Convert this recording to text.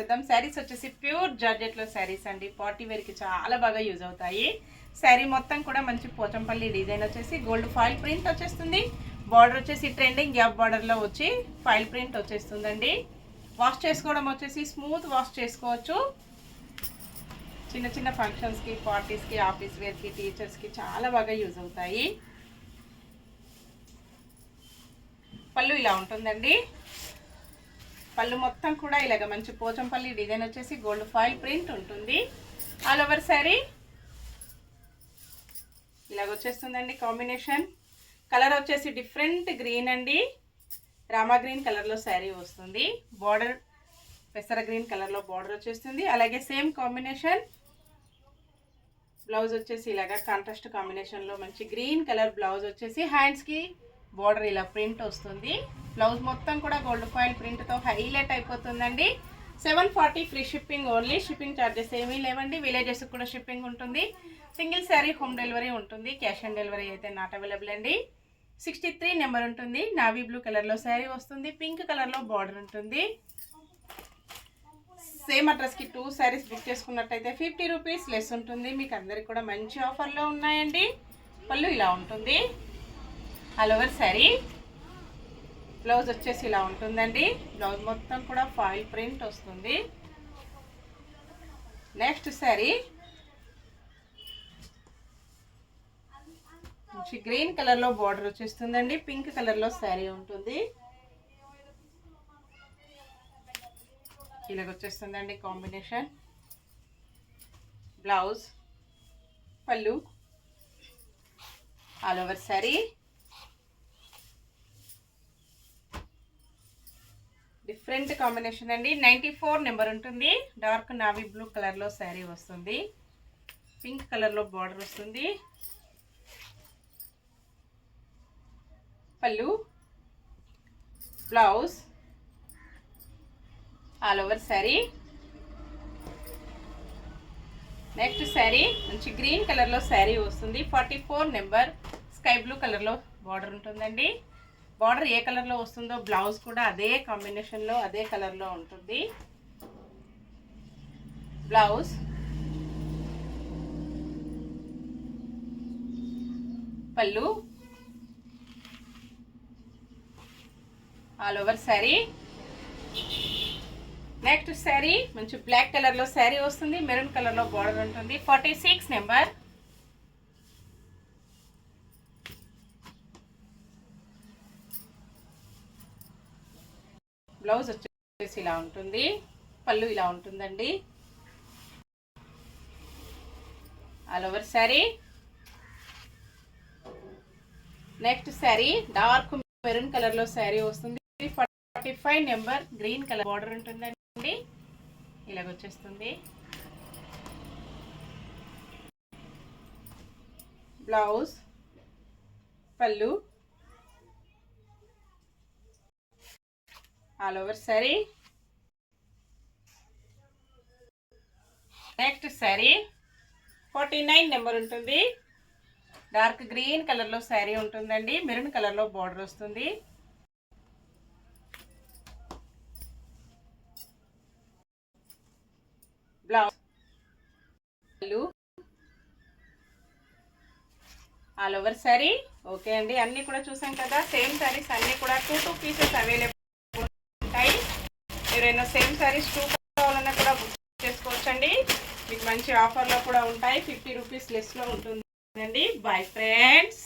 చూసేద్దాం. శారీస్ వచ్చేసి ప్యూర్ జార్జెట్లో శారీస్ అండి. పార్టీ వేర్కి చాలా బాగా యూజ్ అవుతాయి. శారీ మొత్తం కూడా మంచి పోచంపల్లి డిజైన్ వచ్చేసి గోల్డ్ ఫాయిల్ ప్రింట్ వచ్చేస్తుంది. బార్డర్ వచ్చేసి ట్రెండింగ్ గ్యాప్ బార్డర్లో వచ్చి ఫాయిల్ ప్రింట్ వచ్చేస్తుందండి. వాష్ చేసుకోవడం వచ్చేసి స్మూత్ వాష్ చేసుకోవచ్చు. చిన్న చిన్న ఫంక్షన్స్కి, పార్టీస్కి, ఆఫీస్ వేర్కి, టీచర్స్కి చాలా బాగా యూజ్ అవుతాయి. పళ్ళు ఇలా ఉంటుందండి. పళ్ళు మొత్తం కూడా ఇలాగ మంచి పోచంపల్లి డిజైన్ వచ్చేసి గోల్డ్ ఫాయిల్ ప్రింట్ ఉంటుంది. ఆల్ ఓవర్ శారీ ఇలాగ వచ్చేస్తుందండి. కాంబినేషన్ కలర్ వచ్చేసి డిఫరెంట్ గ్రీన్ అండి. రామా గ్రీన్ కలర్లో శారీ వస్తుంది. బార్డర్ పెసర గ్రీన్ కలర్లో బార్డర్ వచ్చేస్తుంది. అలాగే సేమ్ కాంబినేషన్ బ్లౌజ్ వచ్చేసి ఇలాగా కాంట్రాస్ట్ కాంబినేషన్లో మంచి గ్రీన్ కలర్ బ్లౌజ్ వచ్చేసి హ్యాండ్స్కి బార్డర్ ఇలా ప్రింట్ వస్తుంది. బ్లౌజ్ మొత్తం కూడా గోల్డ్ ఫాయిల్ ప్రింట్తో హైలైట్ అయిపోతుందండి. 740 free shipping only. Shipping charges ఏమీ లేవండి. విలేజెస్కి కూడా షిప్పింగ్ ఉంటుంది. సింగిల్ శారీ హోమ్ డెలివరీ ఉంటుంది. క్యాష్ ఆన్ డెలివరీ అయితే నాట్ అవైలబుల్ అండి. 63 నెంబర్ ఉంటుంది. నావీ బ్లూ కలర్లో శారీ వస్తుంది. పింక్ కలర్లో బార్డర్ ఉంటుంది. సేమ్ అడ్రస్కి 2 శారీస్ బుక్ చేసుకున్నట్టయితే 50 రూపీస్ లెస్ ఉంటుంది. మీకు అందరికి కూడా మంచి ఆఫర్లో ఉన్నాయండి. పళ్ళు ఇలా ఉంటుంది. ఆల్ ఓవర్ శారీ బ్లౌజ్ వచ్చేసి ఇలా ఉంటుందండి. బ్లౌజ్ మొత్తం కూడా ఫాయిల్ ప్రింట్ వస్తుంది. నెక్స్ట్ శారీ మంచి గ్రీన్ కలర్లో బార్డర్ వచ్చేస్తుందండి. పింక్ కలర్లో శారీ ఉంటుంది. ఇలాగ వచ్చేస్తుందండి కాంబినేషన్. బ్లౌజ్, పళ్ళు, all over sari different combination అండి. 94 నెంబర్ ఉంటుంది. డార్క్ నావీ బ్లూ కలర్లో శారీ వస్తుంది. పింక్ కలర్లో బార్డర్ వస్తుంది. పళ్ళు, blouse, all over sari. Next sari మంచి గ్రీన్ కలర్లో శారీ వస్తుంది. 44 నెంబర్ స్కై బ్లూ కలర్లో బార్డర్ ఉంటుందండి. బార్డర్ ఏ కలర్లో వస్తుందో బ్లౌజ్ కూడా అదే కాంబినేషన్లో అదే కలర్లో ఉంటుంది. బ్లౌజ్, పళ్ళు, all over sari. Next sari మంచి బ్లాక్ కలర్లో శారీ వస్తుంది. మెరూన్ కలర్లో బార్డర్ ఉంటుంది. 46 నెంబర్ బ్లౌజ్ వచ్చేసి ఇలా ఉంటుంది. పళ్ళు ఇలా ఉంటుందండి. All over sari. Next sari dark maroon కలర్లో శారీ వస్తుంది. 45 నెంబర్ గ్రీన్ కలర్ బార్డర్ ఉంటుందండి. ఇలాగ వచ్చేస్తుంది. బ్లౌజ్, పళ్ళు, all over sari. Next sari 49 number ఉంటుంది. డార్క్ గ్రీన్ కలర్లో శారీ ఉంటుందండి. మెరూన్ కలర్లో బార్డర్ వస్తుంది. బ్లౌజ్, పళ్ళు, ఆల్ ఓవర్ శారీ. ఓకే అండి, అన్నీ కూడా చూసాం కదా. సేమ్ శారీస్ అన్నీ కూడా 2 పీసెస్ అవైలబుల్ ఉంటాయి. ఎవరైనా సేమ్ శారీస్ 2 కావాలన్నా కూడా బుక్ చేసుకోవచ్చండి. మీకు మంచి ఆఫర్లో కూడా ఉంటాయి. 50 రూపీస్ లెస్లో ఉంటుందండి. Bye friends.